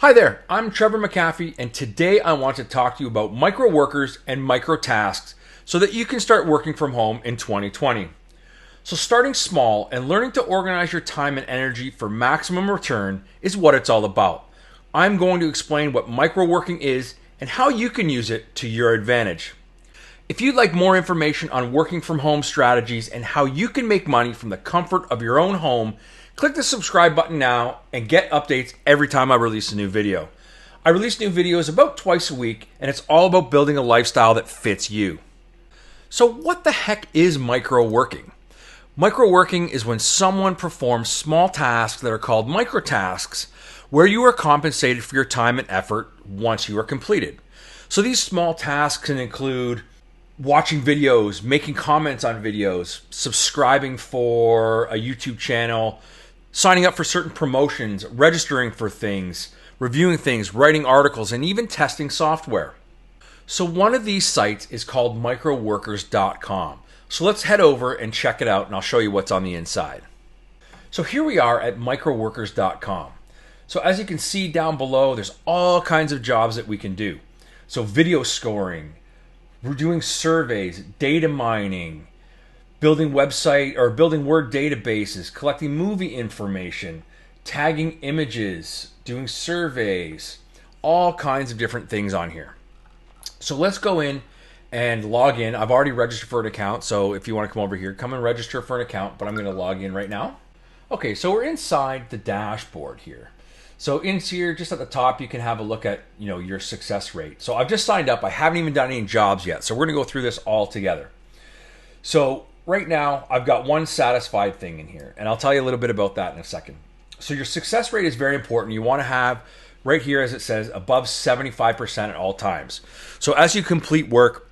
Hi there, I'm Trevor McAfee, and today I want to talk to you about microworkers and microtasks so that you can start working from home in 2020. So starting small and learning to organize your time and energy for maximum return is what it's all about. I'm going to explain what microworking is and how you can use it to your advantage. If you'd like more information on working from home strategies and how you can make money from the comfort of your own home, click the subscribe button now and get updates every time I release a new video. I release new videos about twice a week, and it's all about building a lifestyle that fits you. So what the heck is microworking? Microworking is when someone performs small tasks that are called microtasks, where you are compensated for your time and effort once you are completed. So these small tasks can include watching videos, making comments on videos, subscribing for a YouTube channel, signing up for certain promotions, registering for things, reviewing things, writing articles, and even testing software. So one of these sites is called microworkers.com. So let's head over and check it out, and I'll show you what's on the inside. So here we are at microworkers.com. So as you can see down below, there's all kinds of jobs that we can do. So video scoring, we're doing surveys, data mining, building website or building Word databases, collecting movie information, tagging images, doing surveys, all kinds of different things on here. So let's go in and log in. I've already registered for an account, so if you want to come over here, come and register for an account, but I'm going to log in right now. Okay, so we're inside the dashboard here. So in here, just at the top, you can have a look at your success rate. So I've just signed up. I haven't even done any jobs yet. So we're going to go through this all together. So right now, I've got one satisfied thing in here, and I'll tell you a little bit about that in a second. So your success rate is very important. You want to have, right here as it says, above 75% at all times. So as you complete work,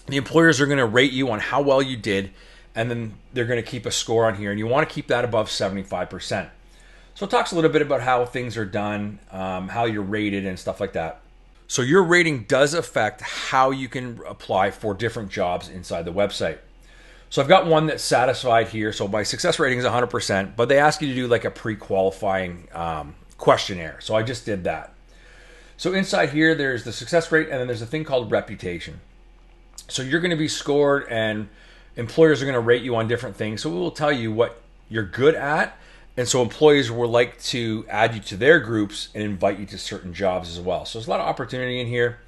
the employers are going to rate you on how well you did, and then they're going to keep a score on here, and you want to keep that above 75%. So it talks a little bit about how things are done, how you're rated and stuff like that. So your rating does affect how you can apply for different jobs inside the website. So I've got one that's satisfied here. So my success rating is 100%, but they ask you to do like a pre-qualifying questionnaire. So I just did that. So inside here, there's the success rate, and then there's a thing called reputation. So you're going to be scored, and employers are going to rate you on different things. So it will tell you what you're good at. And so employees will like to add you to their groups and invite you to certain jobs as well. So there's a lot of opportunity in here.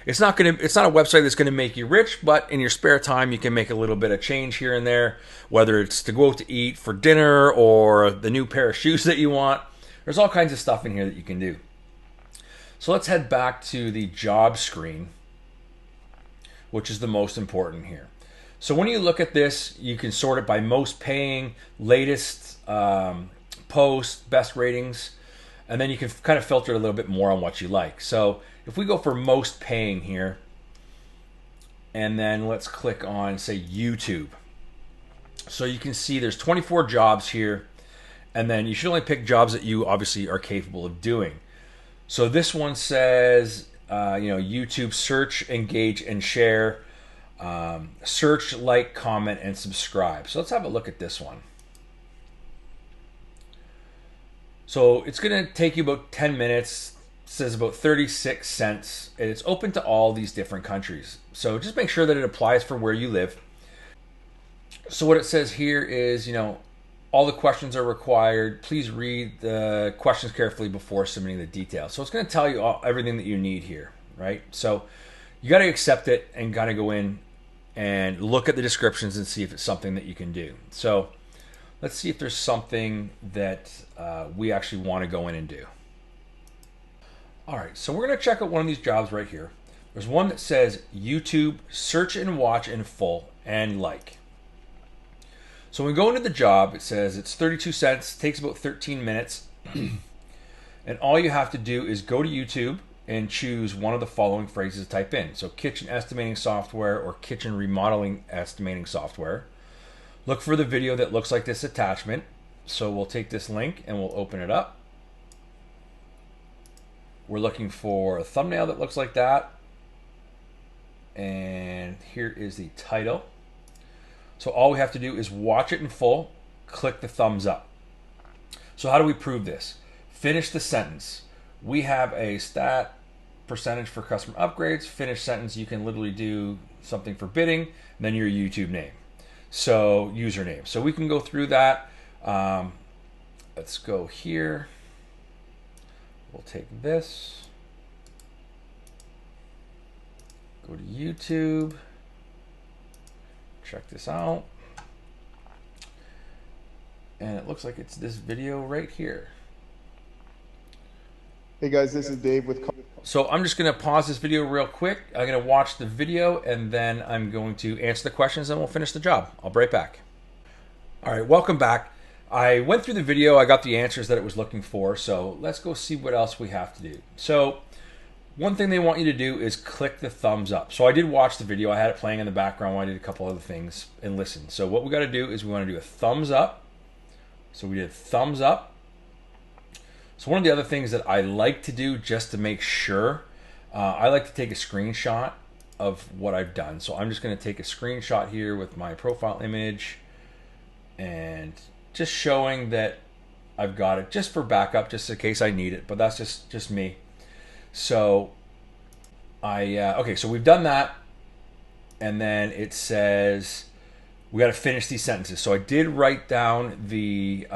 It's not a website that's going to make you rich, but in your spare time, you can make a little bit of change here and there, whether it's to go out to eat for dinner or the new pair of shoes that you want. There's all kinds of stuff in here that you can do. So let's head back to the job screen, which is the most important here. So when you look at this, you can sort it by most paying, latest post, best ratings, and then you can kind of filter it a little bit more on what you like. So if we go for most paying here, and then let's click on, say, YouTube. So you can see there's 24 jobs here, and then you should only pick jobs that you obviously are capable of doing. So this one says, YouTube search, engage, and share, search, like, comment, and subscribe. So let's have a look at this one. So it's going to take you about 10 minutes. It says about 36 cents. And it's open to all these different countries. So just make sure that it applies for where you live. So what it says here is, all the questions are required. Please read the questions carefully before submitting the details. So it's going to tell you everything that you need here, right? So you got to accept it and got to go in and look at the descriptions and see if it's something that you can do. So let's see if there's something that we actually want to go in and do. All right, so we're going to check out one of these jobs right here. There's one that says YouTube search and watch in full and like. So when we go into the job, it says it's 32 cents, takes about 13 minutes. And all you have to do is go to YouTube and choose one of the following phrases to type in. So kitchen estimating software or kitchen remodeling estimating software. Look for the video that looks like this attachment. So we'll take this link and we'll open it up. We're looking for a thumbnail that looks like that. And here is the title. So all we have to do is watch it in full, click the thumbs up. So how do we prove this? Finish the sentence. we have a stat percentage for customer upgrades. Finish sentence, you can literally do something for bidding, and then your YouTube name. So username. So we can go through that. Let's go here. We'll take this. Go to YouTube. Check this out. And it looks like it's this video right here. Hey guys, this is Dave with... So I'm just going to pause this video real quick. I'm going to watch the video and then I'm going to answer the questions and we'll finish the job. I'll be right back. All right, welcome back. I went through the video. I got the answers that it was looking for. So let's go see what else we have to do. So one thing they want you to do is click the thumbs up. So I did watch the video. I had it playing in the background while I did a couple other things and listen. So what we got to do is we want to do a thumbs up. So we did thumbs up. So one of the other things that I like to do just to make sure, I like to take a screenshot of what I've done. So I'm just going to take a screenshot here with my profile image and just showing that I've got it just for backup, just in case I need it. But that's just me. So okay, so we've done that. And then it says we got to finish these sentences. So I did write down the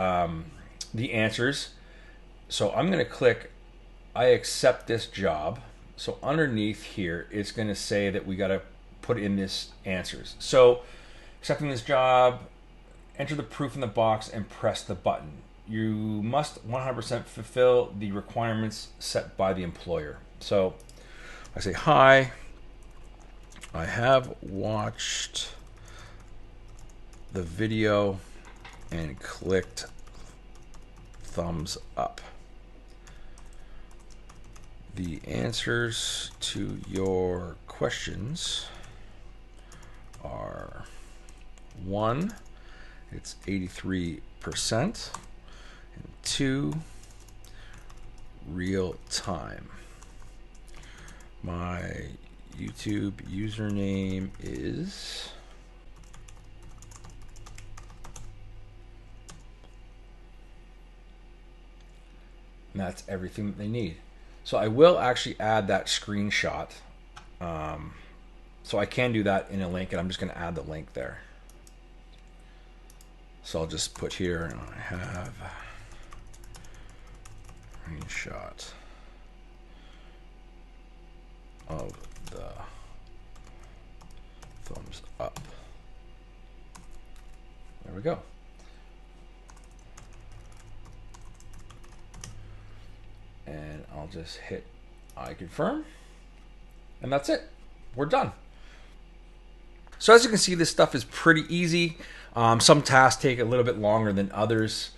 answers. So I'm going to click, I accept this job. So underneath here, it's going to say that we got to put in this answers. So accepting this job, enter the proof in the box and press the button. You must 100% fulfill the requirements set by the employer. So I say, hi, I have watched the video and clicked thumbs up. The answers to your questions are 1, it's 83%, and 2, real time. My YouTube username is and that's everything that they need. So I will actually add that screenshot. So I can do that in a link, and I'm just going to add the link there. So I'll just put here, I have a screenshot of the thumbs up. There we go. And I'll just hit I confirm, and that's it. We're done. So as you can see, this stuff is pretty easy. Some tasks take a little bit longer than others,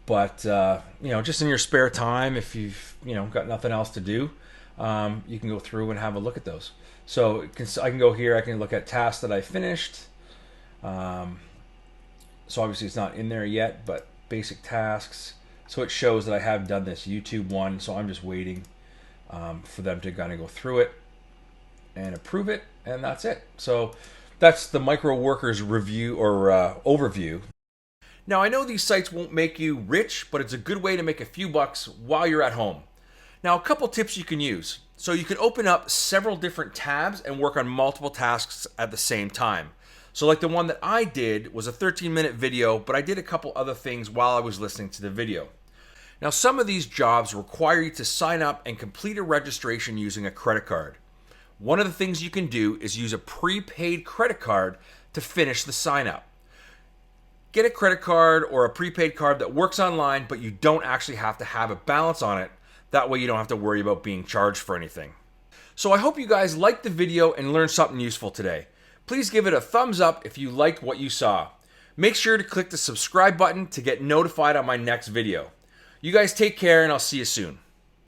but just in your spare time, if you've got nothing else to do, you can go through and have a look at those. So I can go here. I can look at tasks that I finished. So obviously it's not in there yet, but basic tasks. So it shows that I have done this YouTube one, so I'm just waiting for them to kind of go through it and approve it, and that's it. So that's the Microworkers review or overview. Now I know these sites won't make you rich, but it's a good way to make a few bucks while you're at home. Now a couple tips you can use. So you can open up several different tabs and work on multiple tasks at the same time. So like the one that I did was a 13-minute video, but I did a couple other things while I was listening to the video. Now, some of these jobs require you to sign up and complete a registration using a credit card. One of the things you can do is use a prepaid credit card to finish the sign up. Get a credit card or a prepaid card that works online, but you don't actually have to have a balance on it. That way you don't have to worry about being charged for anything. So I hope you guys liked the video and learned something useful today. Please give it a thumbs up if you liked what you saw. Make sure to click the subscribe button to get notified on my next video. You guys take care, and I'll see you soon.